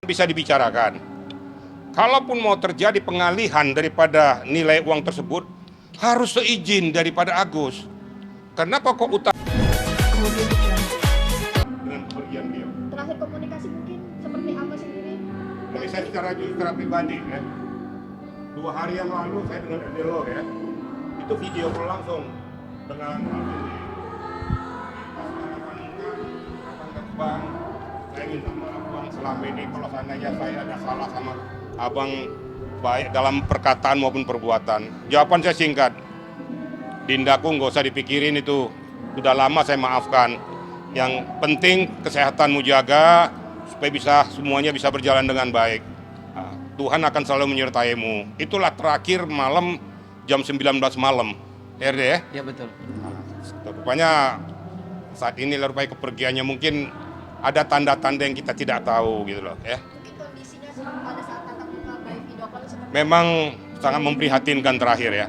bisa dibicarakan. Kalaupun mau terjadi pengalihan daripada nilai uang tersebut, harus seizin daripada Agus. Karena pokok utama dengan kepergian beliau. Terakhir komunikasi mungkin seperti apa sendiri? Jadi saya secara pribadi ya, 2 hari yang lalu saya dengan Erdelo ya, itu video call langsung dengan Bang, saya minta maaf Bang, selama ini kalau seandainya saya ada salah sama Abang baik dalam perkataan maupun perbuatan. Jawaban saya singkat, Dindaku nggak usah dipikirin itu, sudah lama saya maafkan. Yang penting kesehatanmu jaga supaya semuanya bisa berjalan dengan baik. Tuhan akan selalu menyertaimu. Itulah terakhir malam jam 19 malam. RD ya? Ya betul. Rupanya saat ini rupanya kepergiannya mungkin ada tanda-tanda yang kita tidak tahu gitu loh ya. Mungkin kondisinya pada saat tatap muka by video call seperti Memang sangat memprihatinkan terakhir ya.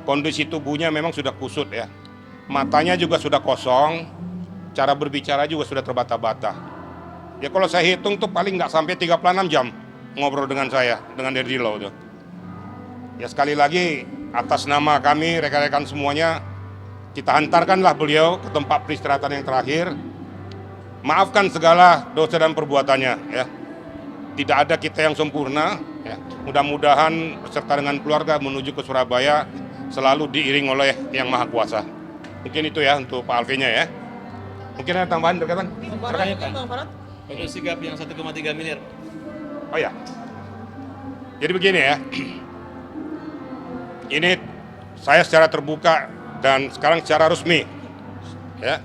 Kondisi tubuhnya memang sudah kusut ya. Matanya juga sudah kosong. Cara berbicara juga sudah terbata-bata. Ya kalau saya hitung tuh paling nggak sampai 36 jam ngobrol dengan saya, dengan Erdilo tuh. Ya sekali lagi atas nama kami rekan-rekan semuanya, kita hantarkanlah beliau ke tempat peristirahatan yang terakhir. Maafkan segala dosa dan perbuatannya ya. Tidak ada kita yang sempurna ya. Mudah-mudahan beserta dengan keluarga menuju ke Surabaya selalu diiring oleh Yang Maha Kuasa. Mungkin itu ya untuk Pak Alfinya ya. Mungkin ada tambahan berkaitan? Bang Farad? Untuk sigap yang 1,3 miliar. Oh ya. Jadi begini ya. Ini saya secara terbuka dan sekarang secara resmi ya.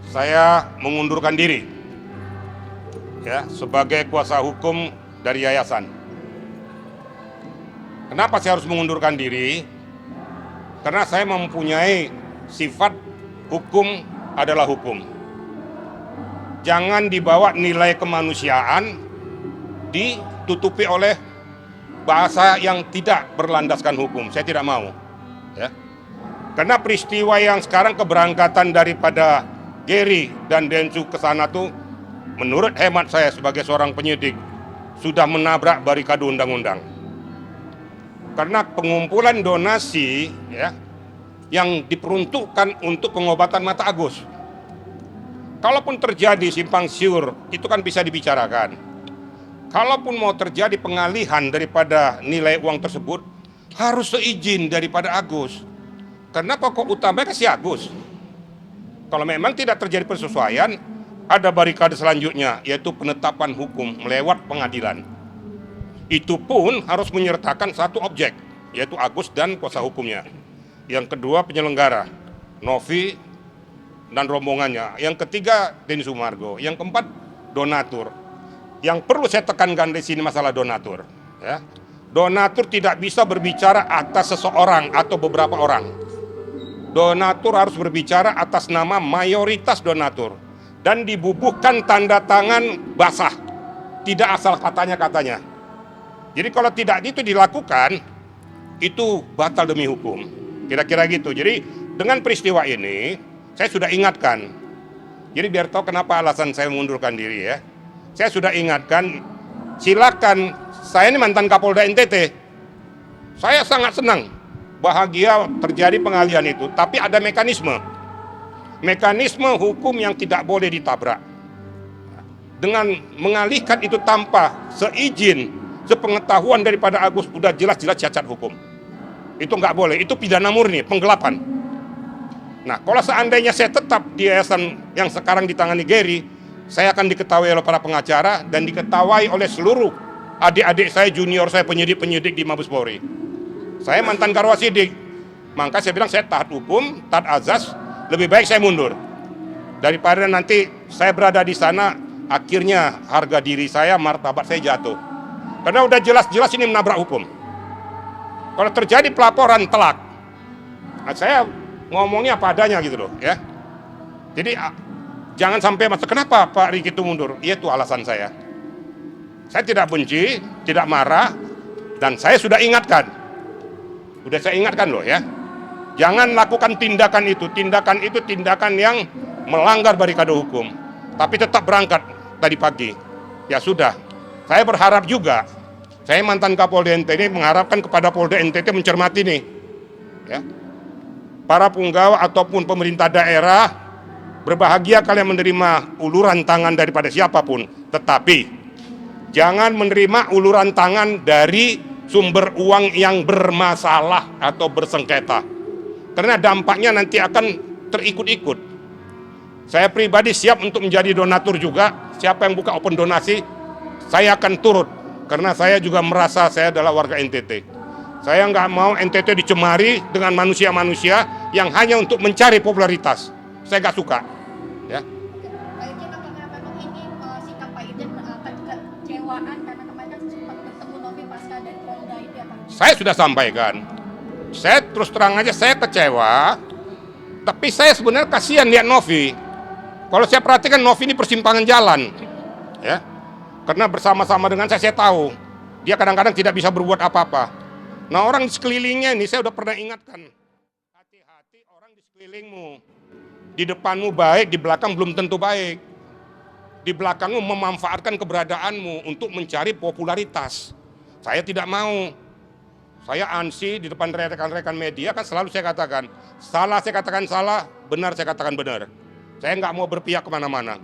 Saya mengundurkan diri ya sebagai kuasa hukum dari yayasan. Kenapa saya harus mengundurkan diri? Karena saya mempunyai sifat hukum adalah hukum. Jangan dibawa nilai kemanusiaan ditutupi oleh bahasa yang tidak berlandaskan hukum. Saya tidak mau ya. Karena peristiwa yang sekarang keberangkatan daripada Gary dan Densu ke sana tuh menurut hemat saya sebagai seorang penyidik sudah menabrak barikade undang-undang. Karena pengumpulan donasi ya yang diperuntukkan untuk pengobatan mata Agus. Kalaupun terjadi simpang siur, itu kan bisa dibicarakan. Kalaupun mau terjadi pengalihan daripada nilai uang tersebut, harus seizin daripada Agus. Karena pokok utamanya si Agus. Kalau memang tidak terjadi persesuaian, ada barikade selanjutnya, yaitu penetapan hukum melewat pengadilan. Itu pun harus menyertakan satu objek, yaitu Agus dan kuasa hukumnya. Yang kedua penyelenggara, Novi dan rombongannya. Yang ketiga Denny Sumargo. Yang keempat donatur. Yang perlu saya tekankan di sini masalah donatur. Ya. Donatur tidak bisa berbicara atas seseorang atau beberapa orang. Donatur harus berbicara atas nama mayoritas donatur. Dan dibubuhkan tanda tangan basah. Tidak asal katanya-katanya. Jadi kalau tidak itu dilakukan, itu batal demi hukum. Kira-kira gitu. Jadi dengan peristiwa ini saya sudah ingatkan. Jadi biar tahu kenapa alasan saya mengundurkan diri ya. Saya sudah ingatkan, silakan, saya ini mantan Kapolda NTT. Saya sangat senang, bahagia terjadi pengalihan itu. Tapi ada mekanisme. Mekanisme hukum yang tidak boleh ditabrak. Dengan mengalihkan itu tanpa seizin, sepengetahuan daripada Agus, sudah jelas-jelas cacat hukum. Itu nggak boleh, itu pidana murni, penggelapan. Nah, kalau seandainya saya tetap di yayasan yang sekarang ditangani Gary, saya akan diketahui oleh para pengacara dan diketahui oleh seluruh adik-adik saya, junior saya, penyidik-penyidik di Mabes Polri. Saya mantan Karwasidik, maka saya bilang saya taat hukum, taat azas, lebih baik saya mundur. Daripada nanti saya berada di sana, akhirnya harga diri saya, martabat saya jatuh. Karena udah jelas-jelas ini menabrak hukum. Kalau terjadi pelaporan telak, nah saya ngomongnya apa adanya gitu loh ya. Jadi jangan sampai kenapa Pak Riki itu mundur? Itu alasan saya. Saya tidak benci, tidak marah, dan saya sudah ingatkan. Sudah saya ingatkan loh ya. Jangan lakukan tindakan itu tindakan yang melanggar barikade hukum. Tapi tetap berangkat tadi pagi. Ya sudah, Saya berharap juga, saya mantan Kapolda NTT mengharapkan kepada Polda NTT mencermati nih, ya. Para punggawa ataupun pemerintah daerah, berbahagia kalian menerima uluran tangan daripada siapapun, tetapi jangan menerima uluran tangan dari sumber uang yang bermasalah atau bersengketa. Karena dampaknya nanti akan terikut-ikut. Saya pribadi siap untuk menjadi donatur juga. Siapa yang buka open donasi, saya akan turut. Karena saya juga merasa saya adalah warga NTT. Saya nggak mau NTT dicemari dengan manusia-manusia yang hanya untuk mencari popularitas. Saya nggak suka. Ya. Pak Irjen, apakah memang ini sikap Pak Irjen kekecewaan karena kemarin kan sempat bertemu Novi pasca dari Polda itu ya Pak? Saya sudah sampaikan. Saya terus terang aja saya kecewa. Tapi saya sebenarnya kasihan lihat Novi. Kalau saya perhatikan Novi ini persimpangan jalan. Ya. Karena bersama-sama dengan saya tahu. Dia kadang-kadang tidak bisa berbuat apa-apa. Nah, orang di sekelilingnya ini saya udah pernah ingatkan. Hati-hati orang di sekelilingmu. Di depanmu baik, di belakang belum tentu baik. Di belakangmu memanfaatkan keberadaanmu untuk mencari popularitas. Saya tidak mau. Saya ansi di depan rekan-rekan media kan selalu saya katakan. Salah saya katakan salah, benar saya katakan benar. Saya nggak mau berpihak kemana-mana.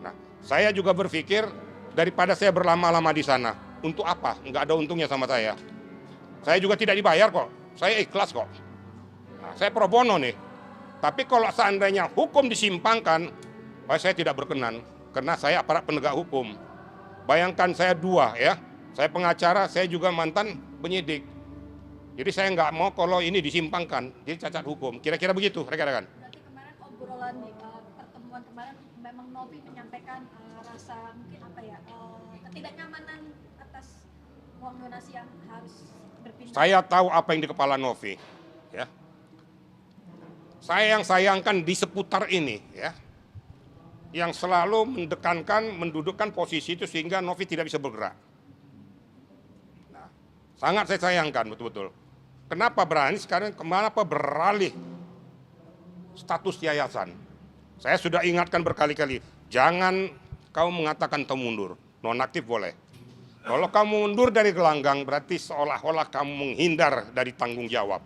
Nah, saya juga berpikir daripada saya berlama-lama di sana. Untuk apa? Nggak ada untungnya sama saya. Saya juga tidak dibayar kok. Saya ikhlas kok. Nah, saya pro bono nih. Tapi kalau seandainya hukum disimpangkan, saya tidak berkenan. Karena saya aparat penegak hukum. Bayangkan saya dua ya. Saya pengacara, saya juga mantan penyidik. Jadi saya nggak mau kalau ini disimpangkan. Jadi cacat hukum. Kira-kira begitu rekan-rekan. Berarti kemarin obrolan di pertemuan kemarin memang Novi menyampaikan rasa mungkin apa ya ketidaknyamanan atas uang donasi yang harus berpindah. Saya tahu apa yang di kepala Novi, ya. Saya yang sayangkan di seputar ini, ya, yang selalu mendudukkan posisi itu sehingga Novi tidak bisa bergerak. Nah, sangat saya sayangkan betul-betul. Kenapa berani sekarang? Kenapa beralih status yayasan? Saya sudah ingatkan berkali-kali, jangan kau mengatakan kau mundur, nonaktif boleh. Kalau kamu mundur dari gelanggang berarti seolah-olah kamu menghindar dari tanggung jawab.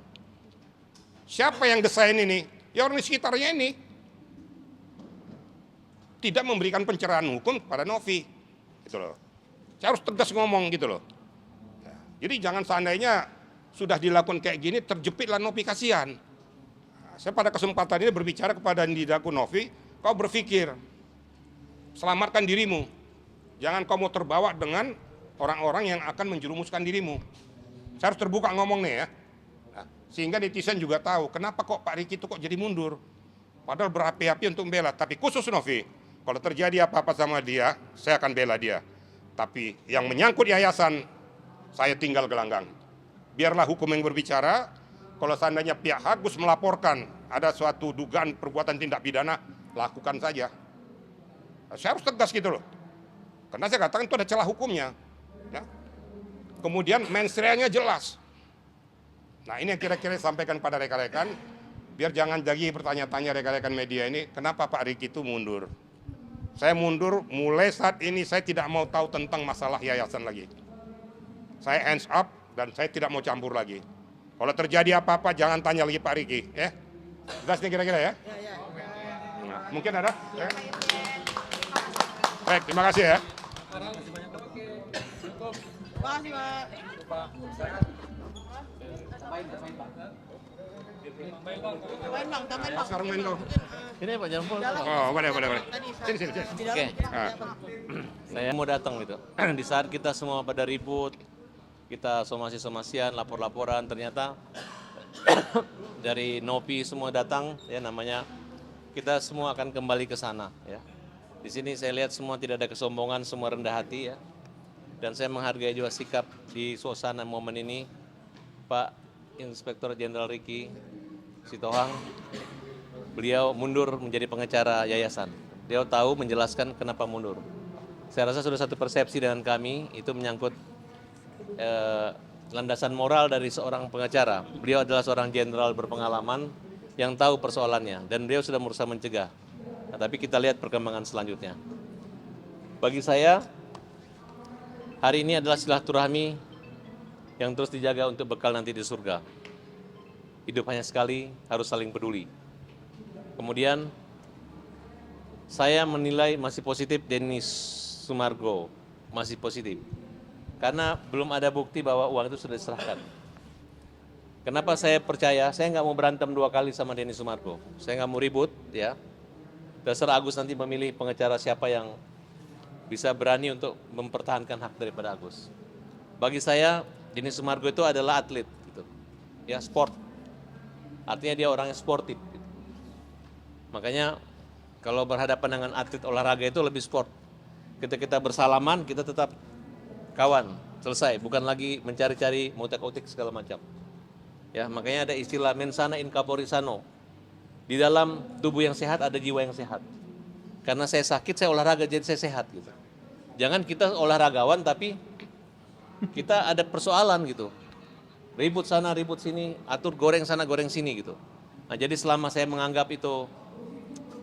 Siapa yang desain ini? Ya orang di sekitarnya ini. Tidak memberikan pencerahan hukum kepada Novi. Gitu loh. Saya harus tegas ngomong gitu loh. Jadi jangan seandainya sudah dilakukan kayak gini terjepitlah Novi, kasihan. Nah, saya pada kesempatan ini berbicara kepada Nidaku Novi, kau berpikir, selamatkan dirimu. Jangan kau mau terbawa dengan orang-orang yang akan menjerumuskan dirimu. Saya harus terbuka ngomong nih ya. Nah, sehingga netizen juga tahu kenapa kok Pak Riki itu kok jadi mundur. Padahal berapi-api untuk membela. Tapi khusus Novi, kalau terjadi apa-apa sama dia, saya akan bela dia. Tapi yang menyangkut yayasan, saya tinggal gelanggang. Biarlah hukum yang berbicara. Kalau seandainya pihak Agus melaporkan ada suatu dugaan perbuatan tindak pidana, lakukan saja. Nah, saya harus tegas gitu loh. Karena saya katakan itu ada celah hukumnya. Ya. Kemudian mensreanya jelas. Nah, ini yang kira-kira sampaikan pada rekan-rekan, biar jangan lagi bertanya-tanya rekan-rekan media ini, kenapa Pak Riki itu mundur. Saya mundur mulai saat ini saya tidak mau tahu tentang masalah yayasan lagi. Saya hands up dan saya tidak mau campur lagi. Kalau terjadi apa-apa jangan tanya lagi Pak Riki. Ya. Jelas nih kira-kira ya? Nah, mungkin ada? Ya. Baik, terima kasih ya. Sekarang main kau. Ini Pak Jampol. Oh, boleh. Sini. Oke. Saya mau datang gitu. Di saat kita semua pada ribut, kita somasi-somasian, lapor-laporan, ternyata dari Novi semua datang, ya namanya kita semua akan kembali ke sana. Ya. Di sini saya lihat semua tidak ada kesombongan, semua rendah hati ya. Dan saya menghargai juga sikap di suasana momen ini Pak Inspektur Jenderal Riki Sitohang. Beliau mundur menjadi pengacara yayasan. Beliau tahu menjelaskan kenapa mundur. Saya rasa sudah satu persepsi dengan kami, itu menyangkut landasan moral dari seorang pengacara. Beliau adalah seorang jenderal berpengalaman yang tahu persoalannya dan beliau sudah berusaha mencegah. Nah, tapi kita lihat perkembangan selanjutnya. Bagi saya, hari ini adalah silaturahmi yang terus dijaga untuk bekal nanti di surga. Hidup hanya sekali, harus saling peduli. Kemudian saya menilai masih positif Denny Sumargo, masih positif. Karena belum ada bukti bahwa uang itu sudah diserahkan. Kenapa saya percaya? Saya nggak mau berantem 2 kali sama Denny Sumargo. Saya nggak mau ribut, ya. Terserah Agus nanti memilih pengacara siapa yang bisa berani untuk mempertahankan hak daripada Agus. Bagi saya, Denny Sumargo itu adalah atlet, gitu. Ya, sport. Artinya dia orang yang sportif. Gitu. Makanya kalau berhadapan dengan atlet olahraga itu lebih sport. Ketika kita bersalaman, kita tetap kawan, selesai. Bukan lagi mencari-cari ngutek-utek segala macam. Ya, makanya ada istilah mensana in corpore sano. Di dalam tubuh yang sehat ada jiwa yang sehat. Karena saya sakit, saya olahraga jadi saya sehat gitu. Jangan kita olahragawan tapi kita ada persoalan gitu. Ribut sana, ribut sini, atur goreng sana, goreng sini gitu. Nah, jadi selama saya menganggap itu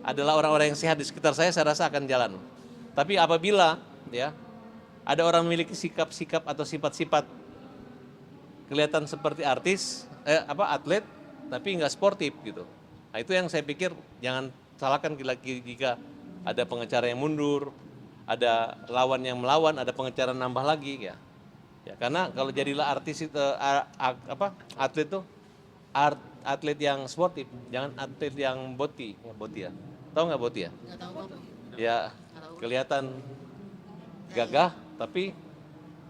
adalah orang-orang yang sehat di sekitar saya rasa akan jalan. Tapi apabila ya ada orang memiliki sikap-sikap atau sifat-sifat kelihatan seperti artis, atlet, tapi nggak sportif gitu. Nah, itu yang saya pikir jangan salahkan jika ada pengacara yang mundur, ada lawan yang melawan, ada pengacara nambah lagi ya. Ya karena kalau jadilah artis itu atlet itu atlet yang sportif, jangan atlet yang boti ya. Tahu nggak boti ya? Nggak tahu, Pak. Ya kelihatan gagah tapi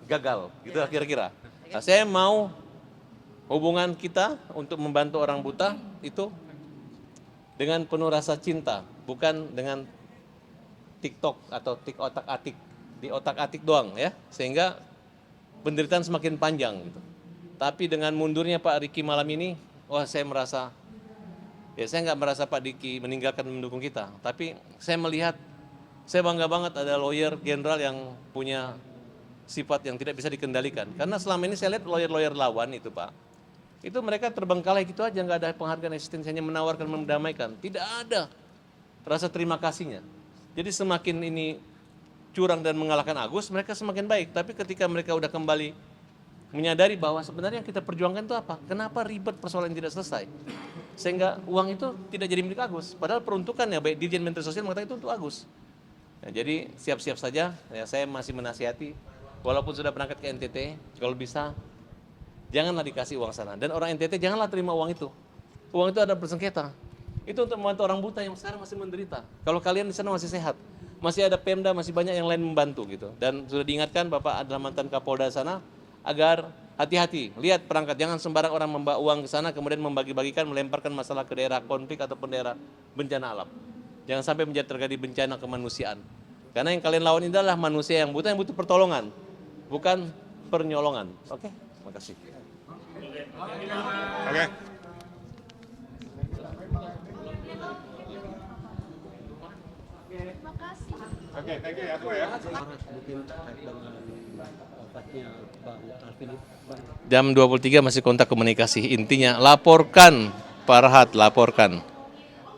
gagal gitu kira-kira. Nah, saya mau hubungan kita untuk membantu orang buta itu dengan penuh rasa cinta, bukan dengan TikTok atau tik otak-atik, di otak-atik doang ya, sehingga penderitaan semakin panjang gitu. Tapi dengan mundurnya Pak Diki malam ini, wah saya merasa, ya saya nggak merasa Pak Diki meninggalkan mendukung kita, tapi saya melihat, saya bangga banget ada lawyer general yang punya sifat yang tidak bisa dikendalikan. Karena selama ini saya lihat lawyer-lawyer lawan itu Pak, itu mereka terbengkalai gitu aja, nggak ada penghargaan eksistensinya, menawarkan, mendamaikan. Tidak ada rasa terima kasihnya. Jadi semakin ini curang dan mengalahkan Agus, mereka semakin baik. Tapi ketika mereka udah kembali menyadari bahwa sebenarnya yang kita perjuangkan itu apa? Kenapa ribet persoalan yang tidak selesai? Sehingga uang itu tidak jadi milik Agus. Padahal peruntukannya, baik Dirjen Menteri Sosial mengatakan itu untuk Agus. Nah, jadi siap-siap saja, ya, saya masih menasihati, walaupun sudah berangkat ke NTT, kalau bisa janganlah dikasih uang sana. Dan orang NTT janganlah terima uang itu. Uang itu ada bersengketa. Itu untuk membantu orang buta yang sekarang masih menderita. Kalau kalian di sana masih sehat, masih ada Pemda, masih banyak yang lain membantu gitu. Dan sudah diingatkan Bapak adalah mantan Kapolda sana agar hati-hati, lihat perangkat, jangan sembarang orang membawa uang ke sana kemudian membagi-bagikan, melemparkan masalah ke daerah konflik ataupun daerah bencana alam. Jangan sampai terjadi bencana kemanusiaan. Karena yang kalian lawan ini adalah manusia yang butuh pertolongan, bukan pernyolongan. Oke, terima kasih. Oke. Terima kasih. Oke, thank you ya semua ya. Jam 23 masih kontak komunikasi. Intinya laporkan Pak Rahat, laporkan.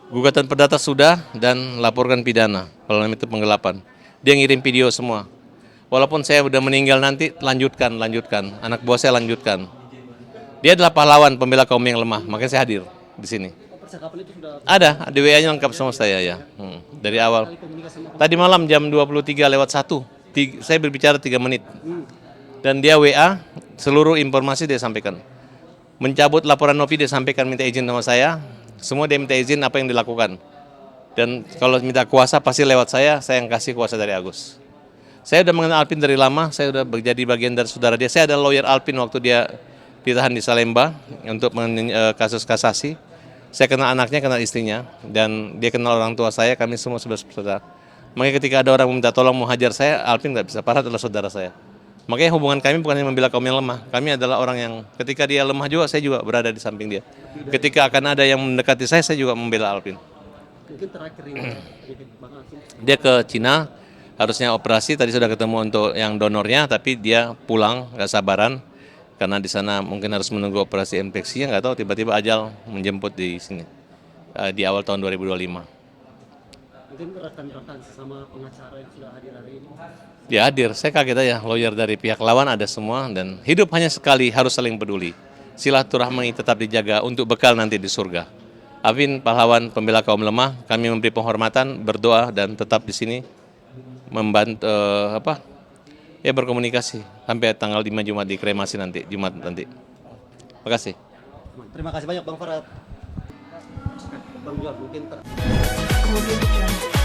Gugatan perdata sudah dan laporkan pidana kalau itu penggelapan. Dia ngirim video semua. Walaupun saya udah meninggal nanti, lanjutkan. Anak buah saya lanjutkan. Dia adalah pahlawan pembela kaum yang lemah, makanya saya hadir di sini. Percakapan itu sudah Ada, di WA-nya lengkap sama saya ya. Dari awal. Tadi malam jam 23:01, saya berbicara 3 menit. Dan dia WA, seluruh informasi dia sampaikan. Mencabut laporan Novi dia sampaikan minta izin sama saya. Semua dia minta izin apa yang dilakukan. Dan kalau minta kuasa pasti lewat saya yang kasih kuasa dari Agus. Saya udah mengenal Alpin dari lama, saya udah menjadi bagian dari saudara dia. Saya adalah lawyer Alpin waktu dia ditahan di Salemba untuk kasus kasasi. Saya kenal anaknya, kenal istrinya, dan dia kenal orang tua saya, kami semua saudara. Makanya ketika ada orang meminta tolong mau hajar saya, Alpin nggak bisa, Pak Rahat adalah saudara saya. Makanya hubungan kami bukan hanya membela kaum yang lemah, kami adalah orang yang ketika dia lemah juga, saya juga berada di samping dia. Ketika akan ada yang mendekati saya juga membela Alpin. mungkin terakhir ini Bang Alvin. Dia ke Cina, harusnya operasi, tadi sudah ketemu untuk yang donornya, tapi dia pulang, nggak sabaran, karena di sana mungkin harus menunggu operasi infeksinya, nggak tahu tiba-tiba ajal menjemput di sini, di awal tahun 2025. Mungkin rekan-rekan sesama pengacara yang sudah hadir hari ini. Ya hadir, saya kaget aja, lawyer dari pihak lawan ada semua, dan hidup hanya sekali, harus saling peduli. Silaturahmi tetap dijaga untuk bekal nanti di surga. Afin, pahlawan pembela kaum lemah, kami memberi penghormatan, berdoa, dan tetap di sini membantu berkomunikasi sampai tanggal 5 Jumat di kremasi nanti, Jumat nanti. Terima kasih. Terima kasih banyak Bang Farad. Bang Jual mungkin Audio Jungle.